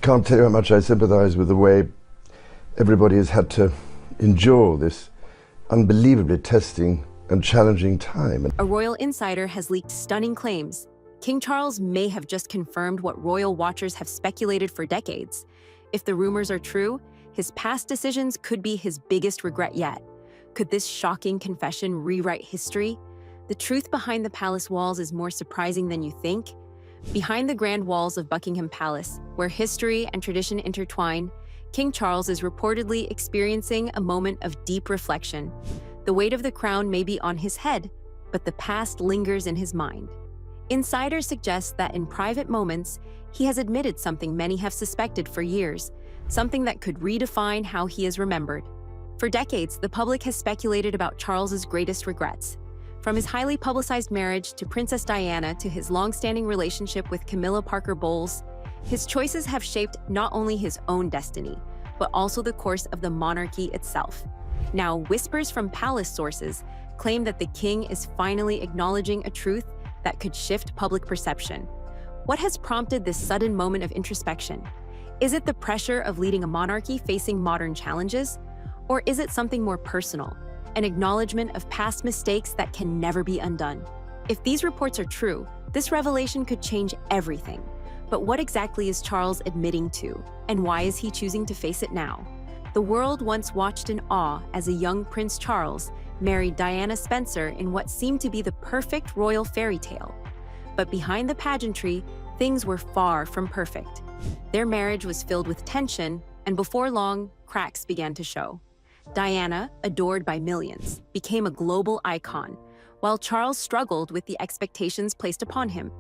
can't tell you how much I sympathize with the way everybody has had to endure this unbelievably testing and challenging time. A royal insider has leaked stunning claims. King Charles may have just confirmed what royal watchers have speculated for decades. If the rumors are true, his past decisions could be his biggest regret yet. Could this shocking confession rewrite history? The truth behind the palace walls is more surprising than you think. Behind the grand walls of Buckingham Palace, where history and tradition intertwine, King Charles is reportedly experiencing a moment of deep reflection. The weight of the crown may be on his head, but the past lingers in his mind. Insiders suggest that in private moments, he has admitted something many have suspected for years, something that could redefine how he is remembered. For decades, the public has speculated about Charles's greatest regrets. From his highly publicized marriage to Princess Diana to his long-standing relationship with Camilla Parker Bowles, his choices have shaped not only his own destiny, but also the course of the monarchy itself. Now, whispers from palace sources claim that the king is finally acknowledging a truth that could shift public perception. What has prompted this sudden moment of introspection? Is it the pressure of leading a monarchy facing modern challenges? Or is it something more personal, an acknowledgement of past mistakes that can never be undone? If these reports are true, this revelation could change everything. But what exactly is Charles admitting to, and why is he choosing to face it now? The world once watched in awe as a young Prince Charles married Diana Spencer in what seemed to be the perfect royal fairy tale. But behind the pageantry, things were far from perfect. Their marriage was filled with tension, and before long, cracks began to show. Diana, adored by millions, became a global icon, while Charles struggled with the expectations placed upon him.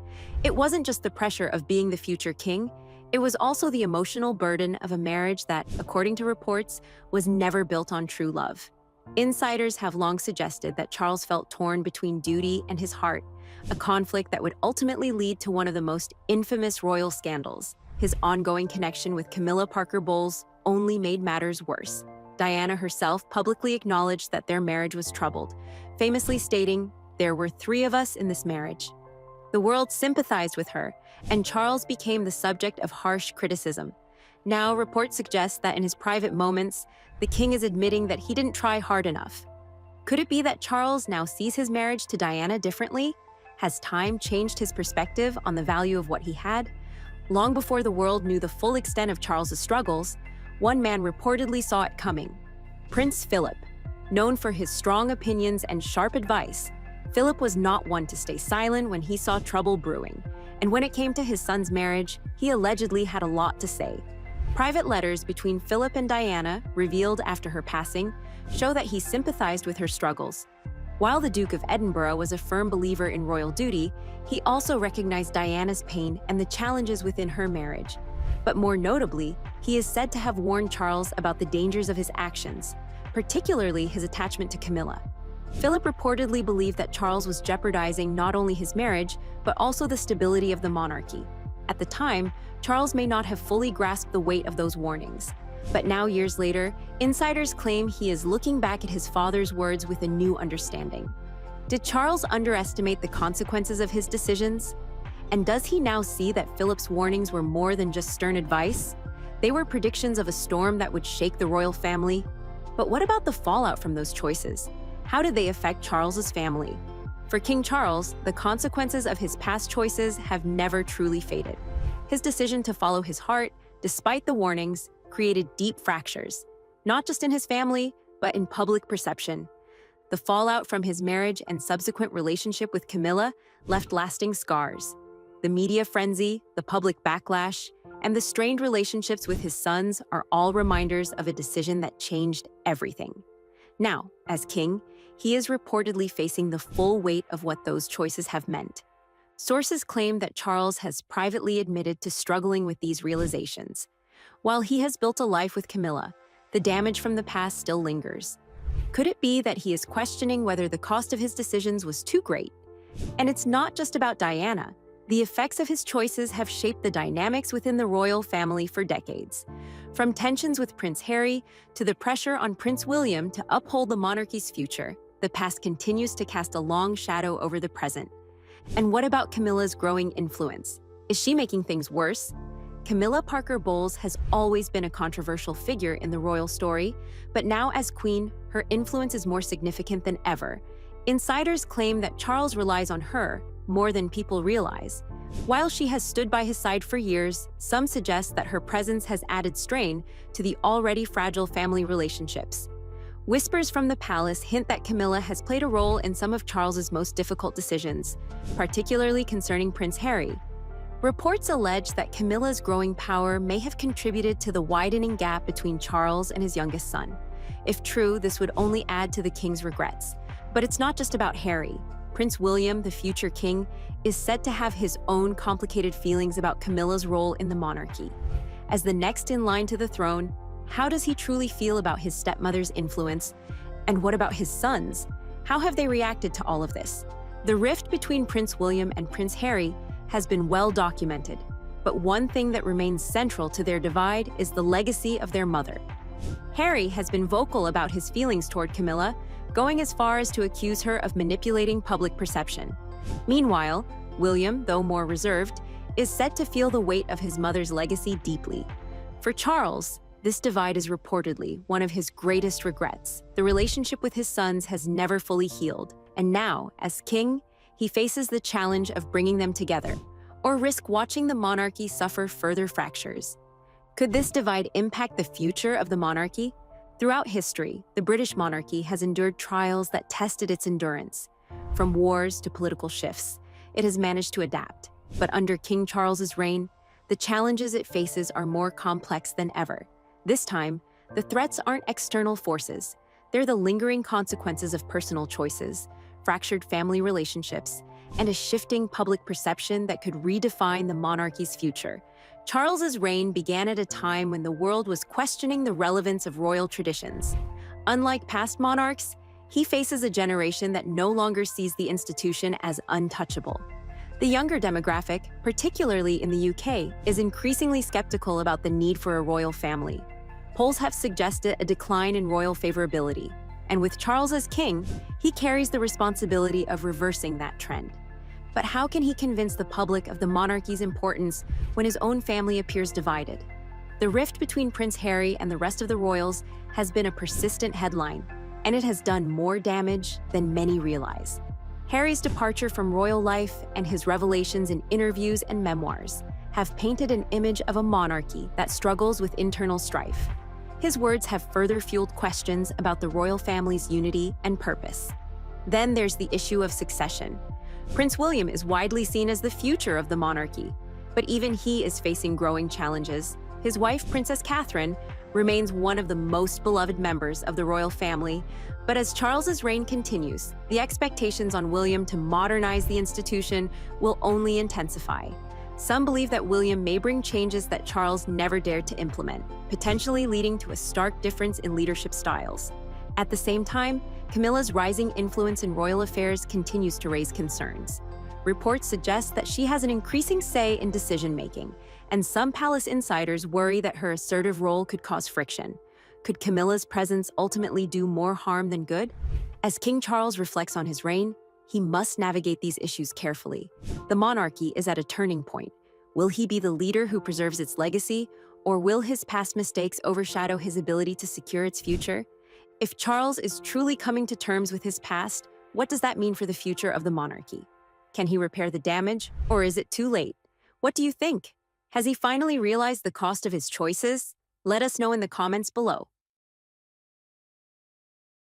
It wasn't just the pressure of being the future king, it was also the emotional burden of a marriage that, according to reports, was never built on true love. Insiders have long suggested that Charles felt torn between duty and his heart, a conflict that would ultimately lead to one of the most infamous royal scandals. His ongoing connection with Camilla Parker Bowles only made matters worse. Diana herself publicly acknowledged that their marriage was troubled, famously stating, "There were 3 of us in this marriage." The world sympathized with her, and Charles became the subject of harsh criticism. Now, reports suggest that in his private moments, the king is admitting that he didn't try hard enough. Could it be that Charles now sees his marriage to Diana differently? Has time changed his perspective on the value of what he had? Long before the world knew the full extent of Charles's struggles, one man reportedly saw it coming. Prince Philip. Known for his strong opinions and sharp advice, Philip was not one to stay silent when he saw trouble brewing. And when it came to his son's marriage, he allegedly had a lot to say. Private letters between Philip and Diana, revealed after her passing, show that he sympathized with her struggles. While the Duke of Edinburgh was a firm believer in royal duty, he also recognized Diana's pain and the challenges within her marriage. But more notably, he is said to have warned Charles about the dangers of his actions, particularly his attachment to Camilla. Philip reportedly believed that Charles was jeopardizing not only his marriage, but also the stability of the monarchy. At the time, Charles may not have fully grasped the weight of those warnings. But now, years later, insiders claim he is looking back at his father's words with a new understanding. Did Charles underestimate the consequences of his decisions? And does he now see that Philip's warnings were more than just stern advice? They were predictions of a storm that would shake the royal family. But what about the fallout from those choices? How did they affect Charles's family? For King Charles, the consequences of his past choices have never truly faded. His decision to follow his heart, despite the warnings, created deep fractures, not just in his family, but in public perception. The fallout from his marriage and subsequent relationship with Camilla left lasting scars. The media frenzy, the public backlash, and the strained relationships with his sons are all reminders of a decision that changed everything. Now, as king, he is reportedly facing the full weight of what those choices have meant. Sources claim that Charles has privately admitted to struggling with these realizations. While he has built a life with Camilla, the damage from the past still lingers. Could it be that he is questioning whether the cost of his decisions was too great? And it's not just about Diana. The effects of his choices have shaped the dynamics within the royal family for decades. From tensions with Prince Harry to the pressure on Prince William to uphold the monarchy's future, the past continues to cast a long shadow over the present. And what about Camilla's growing influence? Is she making things worse? Camilla Parker Bowles has always been a controversial figure in the royal story, but now as queen, her influence is more significant than ever. Insiders claim that Charles relies on her more than people realize. While she has stood by his side for years, some suggest that her presence has added strain to the already fragile family relationships. Whispers from the palace hint that Camilla has played a role in some of Charles's most difficult decisions, particularly concerning Prince Harry. Reports allege that Camilla's growing power may have contributed to the widening gap between Charles and his youngest son. If true, this would only add to the king's regrets. But it's not just about Harry. Prince William, the future king, is said to have his own complicated feelings about Camilla's role in the monarchy. As the next in line to the throne, how does he truly feel about his stepmother's influence? And what about his sons? How have they reacted to all of this? The rift between Prince William and Prince Harry has been well documented, but one thing that remains central to their divide is the legacy of their mother. Harry has been vocal about his feelings toward Camilla, going as far as to accuse her of manipulating public perception. Meanwhile, William, though more reserved, is said to feel the weight of his mother's legacy deeply. For Charles, this divide is reportedly one of his greatest regrets. The relationship with his sons has never fully healed, and now, as king, he faces the challenge of bringing them together, or risk watching the monarchy suffer further fractures. Could this divide impact the future of the monarchy? Throughout history, the British monarchy has endured trials that tested its endurance. From wars to political shifts, it has managed to adapt. But under King Charles's reign, the challenges it faces are more complex than ever. This time, the threats aren't external forces. They're the lingering consequences of personal choices, fractured family relationships, and a shifting public perception that could redefine the monarchy's future. Charles's reign began at a time when the world was questioning the relevance of royal traditions. Unlike past monarchs, he faces a generation that no longer sees the institution as untouchable. The younger demographic, particularly in the UK, is increasingly skeptical about the need for a royal family. Polls have suggested a decline in royal favorability, and with Charles as king, he carries the responsibility of reversing that trend. But how can he convince the public of the monarchy's importance when his own family appears divided? The rift between Prince Harry and the rest of the royals has been a persistent headline, and it has done more damage than many realize. Harry's departure from royal life and his revelations in interviews and memoirs have painted an image of a monarchy that struggles with internal strife. His words have further fueled questions about the royal family's unity and purpose. Then there's the issue of succession. Prince William is widely seen as the future of the monarchy, but even he is facing growing challenges. His wife, Princess Catherine, remains one of the most beloved members of the royal family, but as Charles's reign continues, the expectations on William to modernize the institution will only intensify. Some believe that William may bring changes that Charles never dared to implement, potentially leading to a stark difference in leadership styles. At the same time, Camilla's rising influence in royal affairs continues to raise concerns. Reports suggest that she has an increasing say in decision-making, and some palace insiders worry that her assertive role could cause friction. Could Camilla's presence ultimately do more harm than good? As King Charles reflects on his reign, he must navigate these issues carefully. The monarchy is at a turning point. Will he be the leader who preserves its legacy, or will his past mistakes overshadow his ability to secure its future? If Charles is truly coming to terms with his past, what does that mean for the future of the monarchy? Can he repair the damage, or is it too late? What do you think? Has he finally realized the cost of his choices? Let us know in the comments below.